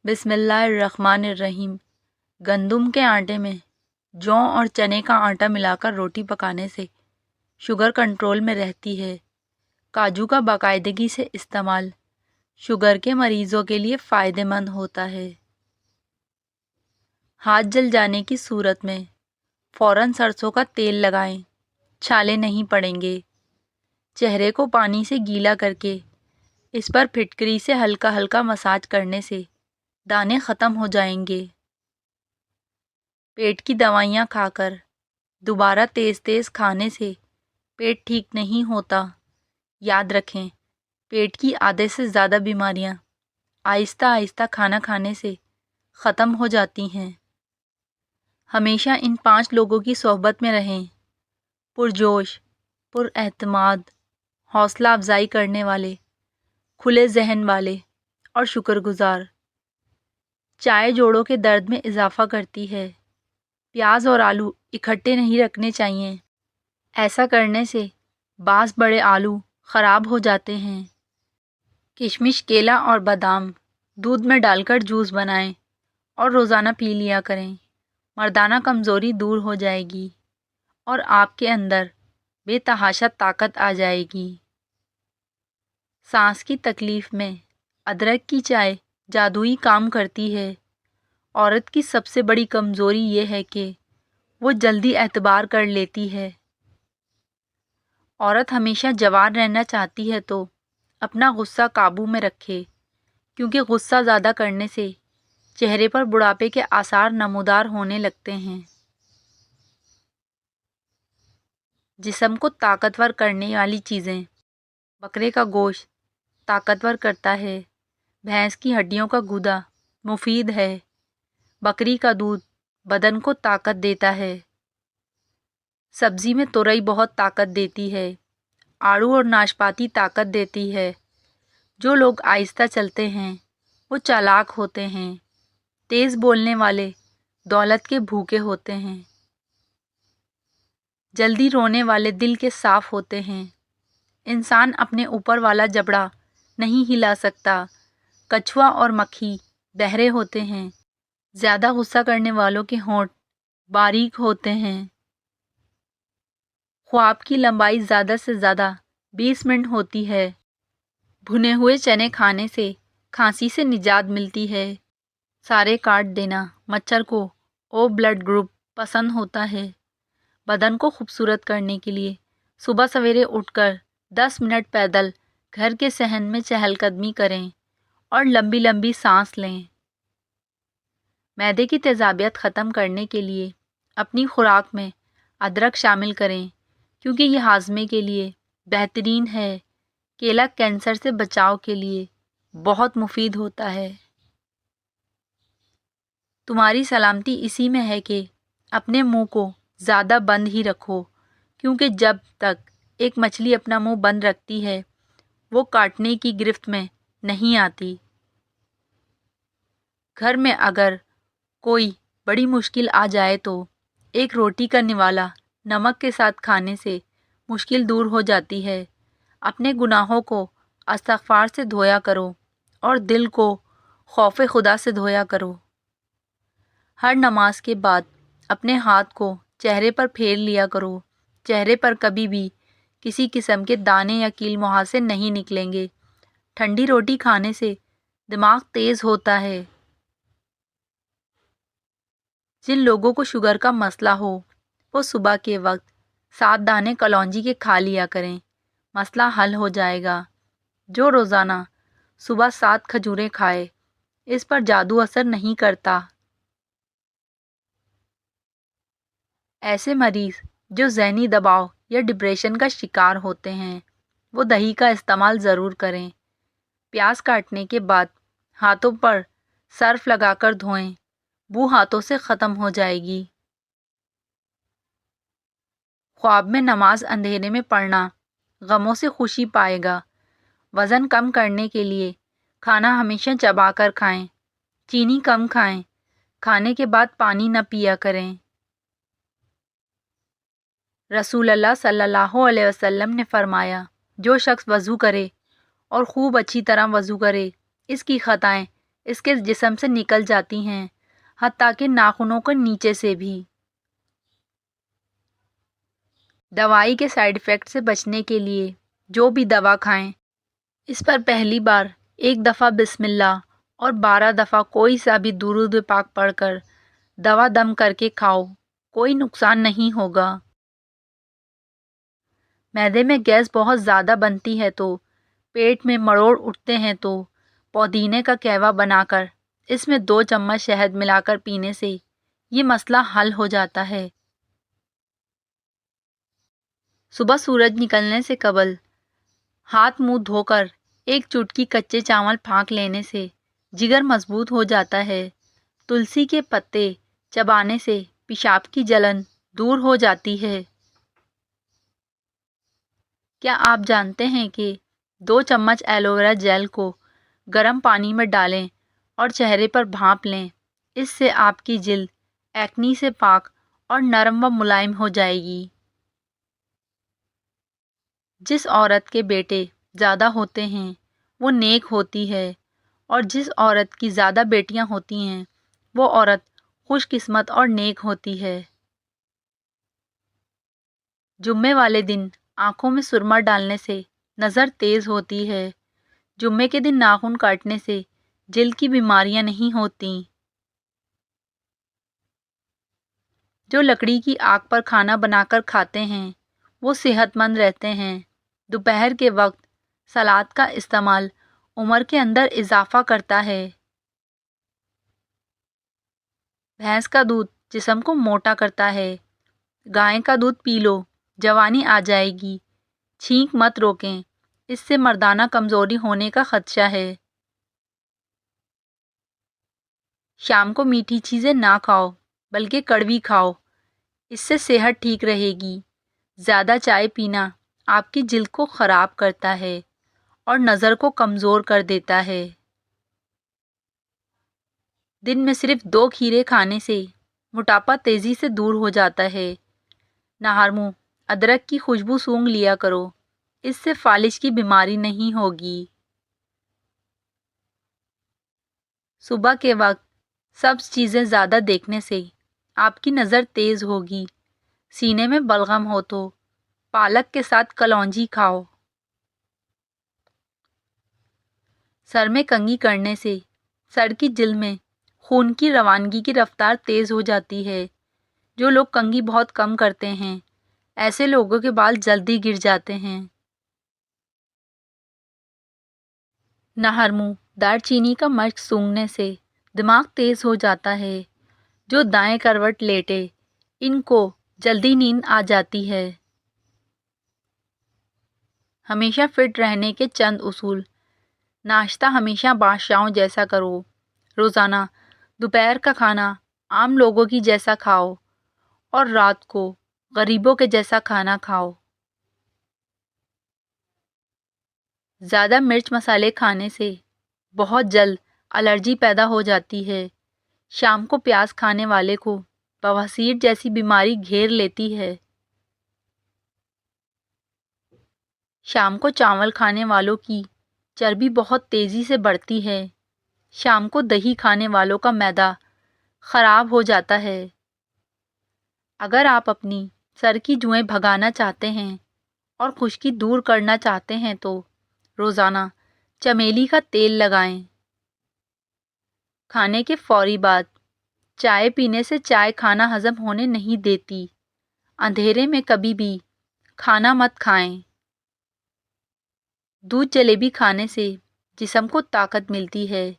بسم اللہ الرحمن الرحیم۔ گندم کے آٹے میں جو اور چنے کا آٹا ملا کر روٹی پکانے سے شوگر کنٹرول میں رہتی ہے۔ کاجو کا باقاعدگی سے استعمال شوگر کے مریضوں کے لیے فائدہ مند ہوتا ہے۔ ہاتھ جل جانے کی صورت میں فوراً سرسوں کا تیل لگائیں، چھالے نہیں پڑیں گے۔ چہرے کو پانی سے گیلا کر کے اس پر پھٹکری سے ہلکا ہلکا مساج کرنے سے دانے ختم ہو جائیں گے۔ پیٹ کی دوائیاں کھا کر دوبارہ تیز تیز کھانے سے پیٹ ٹھیک نہیں ہوتا۔ یاد رکھیں، پیٹ کی آدھے سے زیادہ بیماریاں آہستہ آہستہ کھانا کھانے سے ختم ہو جاتی ہیں۔ ہمیشہ ان 5 لوگوں کی صحبت میں رہیں: پرجوش، پر اعتماد، حوصلہ افزائی کرنے والے، کھلے ذہن والے اور شکر گزار۔ چائے جوڑوں کے درد میں اضافہ کرتی ہے۔ پیاز اور آلو اکٹھے نہیں رکھنے چاہیے، ایسا کرنے سے بعض بڑے آلو خراب ہو جاتے ہیں۔ کشمش، کیلا اور بادام دودھ میں ڈال کر جوس بنائیں اور روزانہ پی لیا کریں۔ مردانہ کمزوری دور ہو جائے گی اور آپ کے اندر بے تحاشا طاقت آ جائے گی۔ سانس کی تکلیف میں ادرک کی چائے جادوئی کام کرتی ہے۔ عورت کی سب سے بڑی کمزوری یہ ہے کہ وہ جلدی اعتبار کر لیتی ہے۔ عورت ہمیشہ جوان رہنا چاہتی ہے تو اپنا غصہ قابو میں رکھے، کیونکہ غصہ زیادہ کرنے سے چہرے پر بڑھاپے کے آثار نمودار ہونے لگتے ہیں۔ جسم کو طاقتور کرنے والی چیزیں: بکرے کا گوشت طاقتور کرتا ہے۔ بھینس کی ہڈیوں کا گودا مفید ہے۔ بکری کا دودھ بدن کو طاقت دیتا ہے۔ سبزی میں تورئی بہت طاقت دیتی ہے۔ آڑو اور ناشپاتی طاقت دیتی ہے۔ جو لوگ آہستہ چلتے ہیں وہ چالاک ہوتے ہیں۔ تیز بولنے والے دولت کے بھوکے ہوتے ہیں۔ جلدی رونے والے دل کے صاف ہوتے ہیں۔ انسان اپنے اوپر والا جبڑا نہیں ہلا سکتا۔ کچھوا اور مکھی بہرے ہوتے ہیں۔ زیادہ غصہ کرنے والوں کے ہونٹ باریک ہوتے ہیں۔ خواب کی لمبائی زیادہ سے زیادہ 20 منٹ ہوتی ہے۔ بھنے ہوئے چنے کھانے سے کھانسی سے نجات ملتی ہے۔ سارے کاٹ دینا: مچھر کو او بلڈ گروپ پسند ہوتا ہے۔ بدن کو خوبصورت کرنے کے لیے صبح سویرے اٹھ کر 10 منٹ پیدل گھر کے صحن میں چہل قدمی کریں اور لمبی لمبی سانس لیں۔ معدے کی تیزابیت ختم کرنے کے لیے اپنی خوراک میں ادرک شامل کریں، کیونکہ یہ ہاضمے کے لیے بہترین ہے۔ کیلا کینسر سے بچاؤ کے لیے بہت مفید ہوتا ہے۔ تمہاری سلامتی اسی میں ہے کہ اپنے منہ کو زیادہ بند ہی رکھو، کیونکہ جب تک ایک مچھلی اپنا منہ بند رکھتی ہے وہ کاٹنے کی گرفت میں نہیں آتی۔ گھر میں اگر کوئی بڑی مشکل آ جائے تو ایک روٹی کا نوالا نمک کے ساتھ کھانے سے مشکل دور ہو جاتی ہے۔ اپنے گناہوں کو استغفار سے دھویا کرو اور دل کو خوف خدا سے دھویا کرو۔ ہر نماز کے بعد اپنے ہاتھ کو چہرے پر پھیر لیا کرو۔ چہرے پر کبھی بھی کسی قسم کے دانے یا کیل مہاسے نہیں نکلیں گے۔ ٹھنڈی روٹی کھانے سے دماغ تیز ہوتا ہے۔ جن لوگوں کو شوگر کا مسئلہ ہو وہ صبح کے وقت 7 دانے کلونجی کے کھا لیا کریں، مسئلہ حل ہو جائے گا۔ جو روزانہ صبح 7 کھجوریں کھائے اس پر جادو اثر نہیں کرتا۔ ایسے مریض جو ذہنی دباؤ یا ڈپریشن کا شکار ہوتے ہیں وہ دہی کا استعمال ضرور کریں۔ پیاز کاٹنے کے بعد ہاتھوں پر سرف لگا کر دھوئیں، بو ہاتھوں سے ختم ہو جائے گی۔ خواب میں نماز اندھیرے میں پڑھنا غموں سے خوشی پائے گا۔ وزن کم کرنے کے لیے کھانا ہمیشہ چبا کر کھائیں۔ چینی کم کھائیں۔ کھانے کے بعد پانی نہ پیا کریں۔ رسول اللہ صلی اللہ علیہ وسلم نے فرمایا، جو شخص وضو کرے اور خوب اچھی طرح وضو کرے اس کی خطائیں اس کے جسم سے نکل جاتی ہیں، حتیٰ کہ ناخنوں کے نیچے سے بھی۔ دوائی کے سائیڈ ایفیکٹ سے بچنے کے لیے جو بھی دوا کھائیں، اس پر پہلی بار 1 دفعہ بسم اللہ اور 12 دفعہ کوئی سا بھی درود پاک پڑھ کر دوا دم کر کے کھاؤ، کوئی نقصان نہیں ہوگا۔ معدے میں گیس بہت زیادہ بنتی ہے تو پیٹ میں مروڑ اٹھتے ہیں تو پودینے کا قہوہ بنا کر اس میں 2 چمچ شہد ملا کر پینے سے یہ مسئلہ حل ہو جاتا ہے۔ صبح سورج نکلنے سے قبل ہاتھ منہ دھو کر 1 چٹکی کچے چاول پھانک لینے سے جگر مضبوط ہو جاتا ہے۔ تلسی کے پتے چبانے سے پیشاب کی جلن دور ہو جاتی ہے۔ کیا آپ جانتے ہیں کہ 2 چمچ ایلو ویرا جیل کو گرم پانی میں ڈالیں اور چہرے پر بھاپ لیں؟ اس سے آپ کی جلد ایکنی سے پاک اور نرم و ملائم ہو جائے گی۔ جس عورت کے بیٹے زیادہ ہوتے ہیں وہ نیک ہوتی ہے، اور جس عورت کی زیادہ بیٹیاں ہوتی ہیں وہ عورت خوش قسمت اور نیک ہوتی ہے۔ جمعے والے دن آنکھوں میں سرما ڈالنے سے نظر تیز ہوتی ہے۔ جمعے کے دن ناخن کاٹنے سے جلد کی بیماریاں نہیں ہوتیں۔ جو لکڑی کی آگ پر کھانا بنا کر کھاتے ہیں وہ صحت مند رہتے ہیں۔ دوپہر کے وقت سلاد کا استعمال عمر کے اندر اضافہ کرتا ہے۔ بھینس کا دودھ جسم کو موٹا کرتا ہے۔ گائے کا دودھ پی لو، جوانی آ جائے گی۔ چھینک مت روکیں، اس سے مردانہ کمزوری ہونے کا خدشہ ہے۔ شام کو میٹھی چیزیں نہ کھاؤ بلکہ کڑوی کھاؤ، اس سے صحت ٹھیک رہے گی۔ زیادہ چائے پینا آپ کی جلد کو خراب کرتا ہے اور نظر کو کمزور کر دیتا ہے۔ دن میں صرف 2 کھیرے کھانے سے موٹاپا تیزی سے دور ہو جاتا ہے۔ نہار منہ ادرک کی خوشبو سونگھ لیا کرو، اس سے فالج کی بیماری نہیں ہوگی۔ صبح کے وقت سبز چیزیں زیادہ دیکھنے سے آپ کی نظر تیز ہوگی۔ سینے میں بلغم ہو تو پالک کے ساتھ کلونجی کھاؤ۔ سر میں کنگھی کرنے سے سر کی جلد میں خون کی روانگی کی رفتار تیز ہو جاتی ہے۔ جو لوگ کنگھی بہت کم کرتے ہیں ایسے لوگوں کے بال جلدی گر جاتے ہیں۔ نہر منہ دار چینی کا مشق سونگھنے سے دماغ تیز ہو جاتا ہے۔ جو دائیں کروٹ لیٹے ان کو جلدی نیند آ جاتی ہے۔ ہمیشہ فٹ رہنے کے چند اصول۔ ناشتہ ہمیشہ بادشاہوں جیسا کرو۔ روزانہ دوپہر کا کھانا عام لوگوں کی جیسا کھاؤ اور رات کو غریبوں کے جیسا کھانا کھاؤ۔ زیادہ مرچ مسالے کھانے سے بہت جلد الرجی پیدا ہو جاتی ہے۔ شام کو پیاز کھانے والے کو بواسیر جیسی بیماری گھیر لیتی ہے۔ شام کو چاول کھانے والوں کی چربی بہت تیزی سے بڑھتی ہے۔ شام کو دہی کھانے والوں کا معدہ خراب ہو جاتا ہے۔ اگر آپ اپنی سر کی جوئیں بھگانا چاہتے ہیں اور خشکی دور کرنا چاہتے ہیں تو روزانہ چمیلی کا تیل لگائیں۔ کھانے کے فوری بعد چائے پینے سے چائے کھانا ہضم ہونے نہیں دیتی۔ اندھیرے میں کبھی بھی کھانا مت کھائیں۔ دودھ جلیبی کھانے سے جسم کو طاقت ملتی ہے،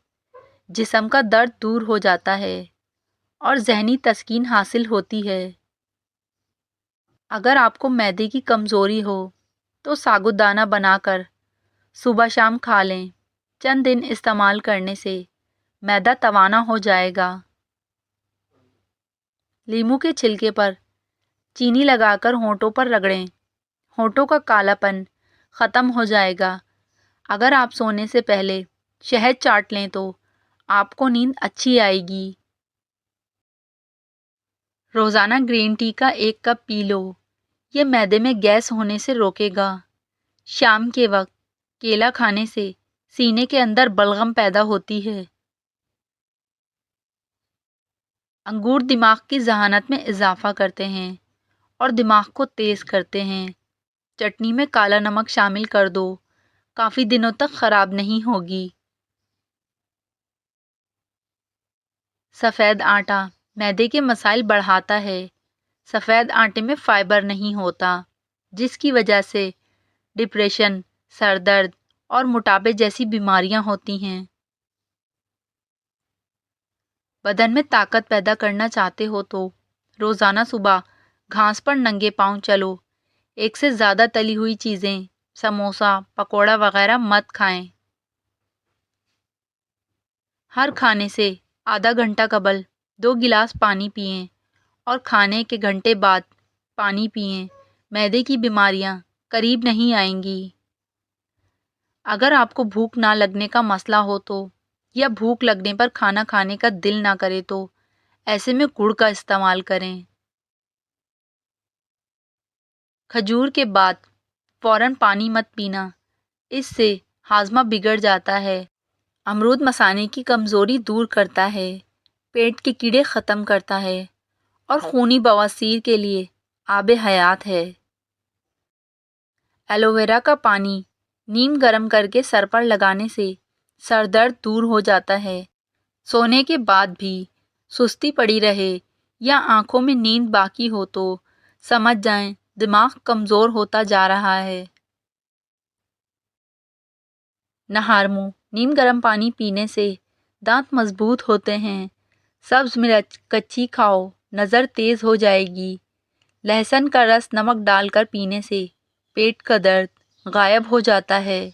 جسم کا درد دور ہو جاتا ہے اور ذہنی تسکین حاصل ہوتی ہے۔ اگر آپ کو معدے کی کمزوری ہو تو ساگودانہ بنا کر صبح شام کھا لیں۔ چند دن استعمال کرنے سے معدہ توانا ہو جائے گا۔ لیموں کے چھلکے پر چینی لگا کر ہونٹوں پر رگڑیں، ہونٹوں کا کالا پن ختم ہو جائے گا۔ اگر آپ سونے سے پہلے شہد چاٹ لیں تو آپ کو نیند اچھی آئے گی۔ روزانہ گرین ٹی کا 1 کپ پی لو، یہ معدے میں گیس ہونے سے روکے گا۔ شام کے وقت کیلا کھانے سے سینے کے اندر بلغم پیدا ہوتی ہے۔ انگور دماغ کی ذہانت میں اضافہ کرتے ہیں اور دماغ کو تیز کرتے ہیں۔ چٹنی میں کالا نمک شامل کر دو، کافی دنوں تک خراب نہیں ہوگی۔ سفید آٹا معدے کے مسائل بڑھاتا ہے۔ سفید آٹے میں فائبر نہیں ہوتا، جس کی وجہ سے ڈپریشن، سر درد اور موٹاپے جیسی بیماریاں ہوتی ہیں۔ بدن میں طاقت پیدا کرنا چاہتے ہو تو روزانہ صبح گھاس پر ننگے پاؤں چلو۔ ایک سے زیادہ تلی ہوئی چیزیں، سموسا، پکوڑا وغیرہ مت کھائیں۔ ہر کھانے سے آدھا گھنٹہ قبل 2 گلاس پانی پئیں اور کھانے کے گھنٹے بعد پانی پئیں۔ معدے کی بیماریاں قریب نہیں آئیں گی۔ اگر آپ کو بھوک نہ لگنے کا مسئلہ ہو تو یا بھوک لگنے پر کھانا کھانے کا دل نہ کرے تو ایسے میں گڑ کا استعمال کریں۔ کھجور کے بعد فوراً پانی مت پینا، اس سے ہاضمہ بگڑ جاتا ہے۔ امرود مثانے کی کمزوری دور کرتا ہے، پیٹ کے کیڑے ختم کرتا ہے اور خونی بواسیر کے لیے آب حیات ہے۔ ایلو ویرا کا پانی نیم گرم کر کے سر پر لگانے سے سر درد دور ہو جاتا ہے۔ سونے کے بعد بھی سستی پڑی رہے یا آنکھوں میں نیند باقی ہو تو سمجھ جائیں دماغ کمزور ہوتا جا رہا ہے۔ نہار منہ نیم گرم پانی پینے سے دانت مضبوط ہوتے ہیں۔ سبز مرچ کچی کھاؤ، نظر تیز ہو جائے گی۔ لہسن کا رس نمک ڈال کر پینے سے پیٹ کا درد غائب ہو جاتا ہے۔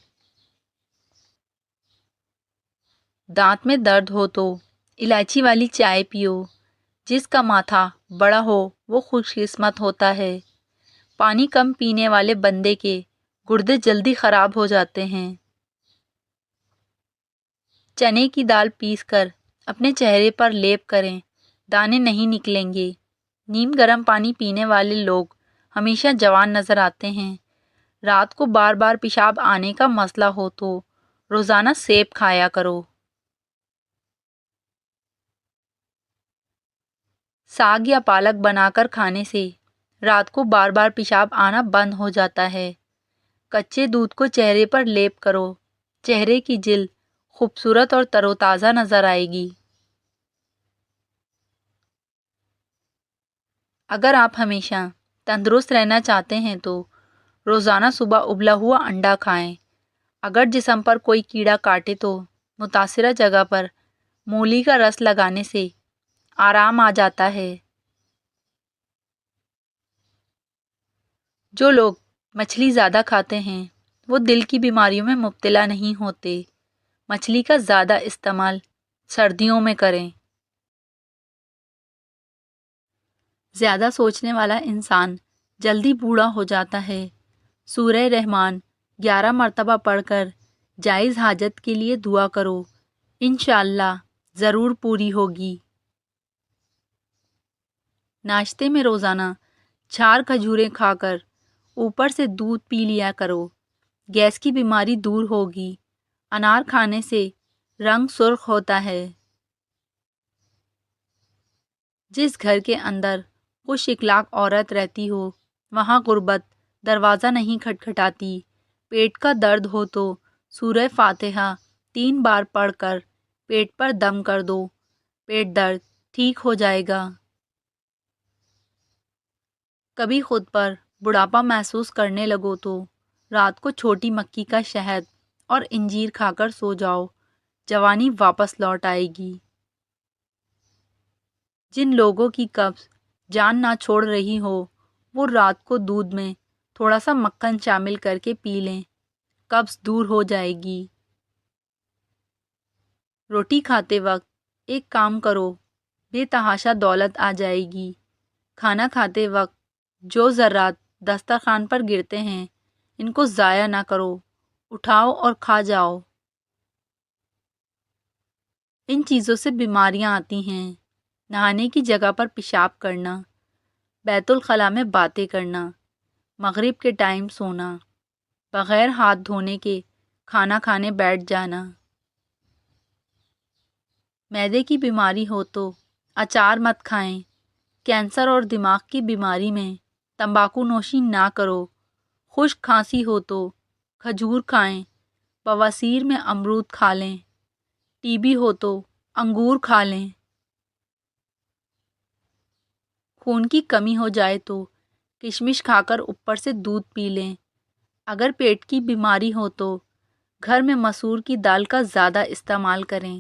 دانت میں درد ہو تو الائچی والی چائے پیو۔ جس کا ماتھا بڑا ہو وہ خوش قسمت ہوتا ہے۔ پانی کم پینے والے بندے کے گردے جلدی خراب ہو جاتے ہیں۔ چنے کی دال پیس کر اپنے چہرے پر لیپ کریں، دانے نہیں نکلیں گے۔ نیم گرم پانی پینے والے لوگ ہمیشہ جوان نظر آتے ہیں۔ رات کو بار بار پیشاب آنے کا مسئلہ ہو تو روزانہ سیب کھایا کرو۔ ساگ یا پالک بنا کر کھانے سے رات کو بار بار پیشاب آنا بند ہو جاتا ہے۔ کچے دودھ کو چہرے پر لیپ کرو، چہرے کی جلد خوبصورت اور تر و تازہ نظر آئے گی۔ اگر آپ ہمیشہ تندرست رہنا چاہتے ہیں تو روزانہ صبح ابلا ہوا انڈا کھائیں۔ اگر جسم پر کوئی کیڑا کاٹے تو متاثرہ جگہ پر مولی کا رس لگانے سے آرام آ جاتا ہے۔ جو لوگ مچھلی زیادہ کھاتے ہیں وہ دل کی بیماریوں میں مبتلا نہیں ہوتے۔ مچھلی کا زیادہ استعمال سردیوں میں کریں۔ زیادہ سوچنے والا انسان جلدی بوڑھا ہو جاتا ہے۔ سورہ رحمان 11 مرتبہ پڑھ کر جائز حاجت کے لیے دعا کرو، انشاءاللہ ضرور پوری ہوگی۔ ناشتے میں روزانہ 4 کھجوریں کھا کر اوپر سے دودھ پی لیا کرو، گیس کی بیماری دور ہوگی۔ انار کھانے سے رنگ سرخ ہوتا ہے۔ جس گھر کے اندر خوش اخلاق عورت رہتی ہو وہاں غربت دروازہ نہیں کھٹکھٹاتی۔ پیٹ کا درد ہو تو سورہ فاتحہ 3 بار پڑھ کر پیٹ پر دم کر دو، پیٹ درد ٹھیک ہو جائے گا۔ کبھی خود پر بڑھاپا محسوس کرنے لگو تو رات کو چھوٹی مکھی کا شہد اور انجیر کھا کر سو جاؤ، جوانی واپس لوٹ آئے گی۔ جن لوگوں کی قبض جان نہ چھوڑ رہی ہو وہ رات کو دودھ میں تھوڑا سا مکھن شامل کر کے پی لیں، قبض دور ہو جائے گی۔ روٹی کھاتے وقت ایک کام کرو، بے تحاشا دولت آ جائے گی۔ کھانا کھاتے وقت جو ذرات دسترخوان پر گرتے ہیں ان کو ضائع نہ کرو، اٹھاؤ اور کھا جاؤ۔ ان چیزوں سے بیماریاں آتی ہیں: نہانے کی جگہ پر پیشاب کرنا، بیت الخلاء میں باتیں کرنا، مغرب کے ٹائم سونا، بغیر ہاتھ دھونے کے کھانا کھانے بیٹھ جانا۔ معدے کی بیماری ہو تو اچار مت کھائیں، کینسر اور دماغ کی بیماری میں تمباکو نوشی نہ کرو، خشک کھانسی ہو تو کھجور کھائیں، بواسیر میں امرود کھا لیں، ٹی بی ہو تو انگور کھا لیں، خون کی کمی ہو جائے تو کشمش کھا کر اوپر سے دودھ پی لیں، اگر پیٹ کی بیماری ہو تو گھر میں مسور کی دال کا زیادہ استعمال کریں،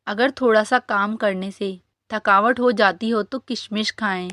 اگر تھوڑا سا کام کرنے سے تھکاوٹ ہو جاتی ہو تو کشمش کھائیں۔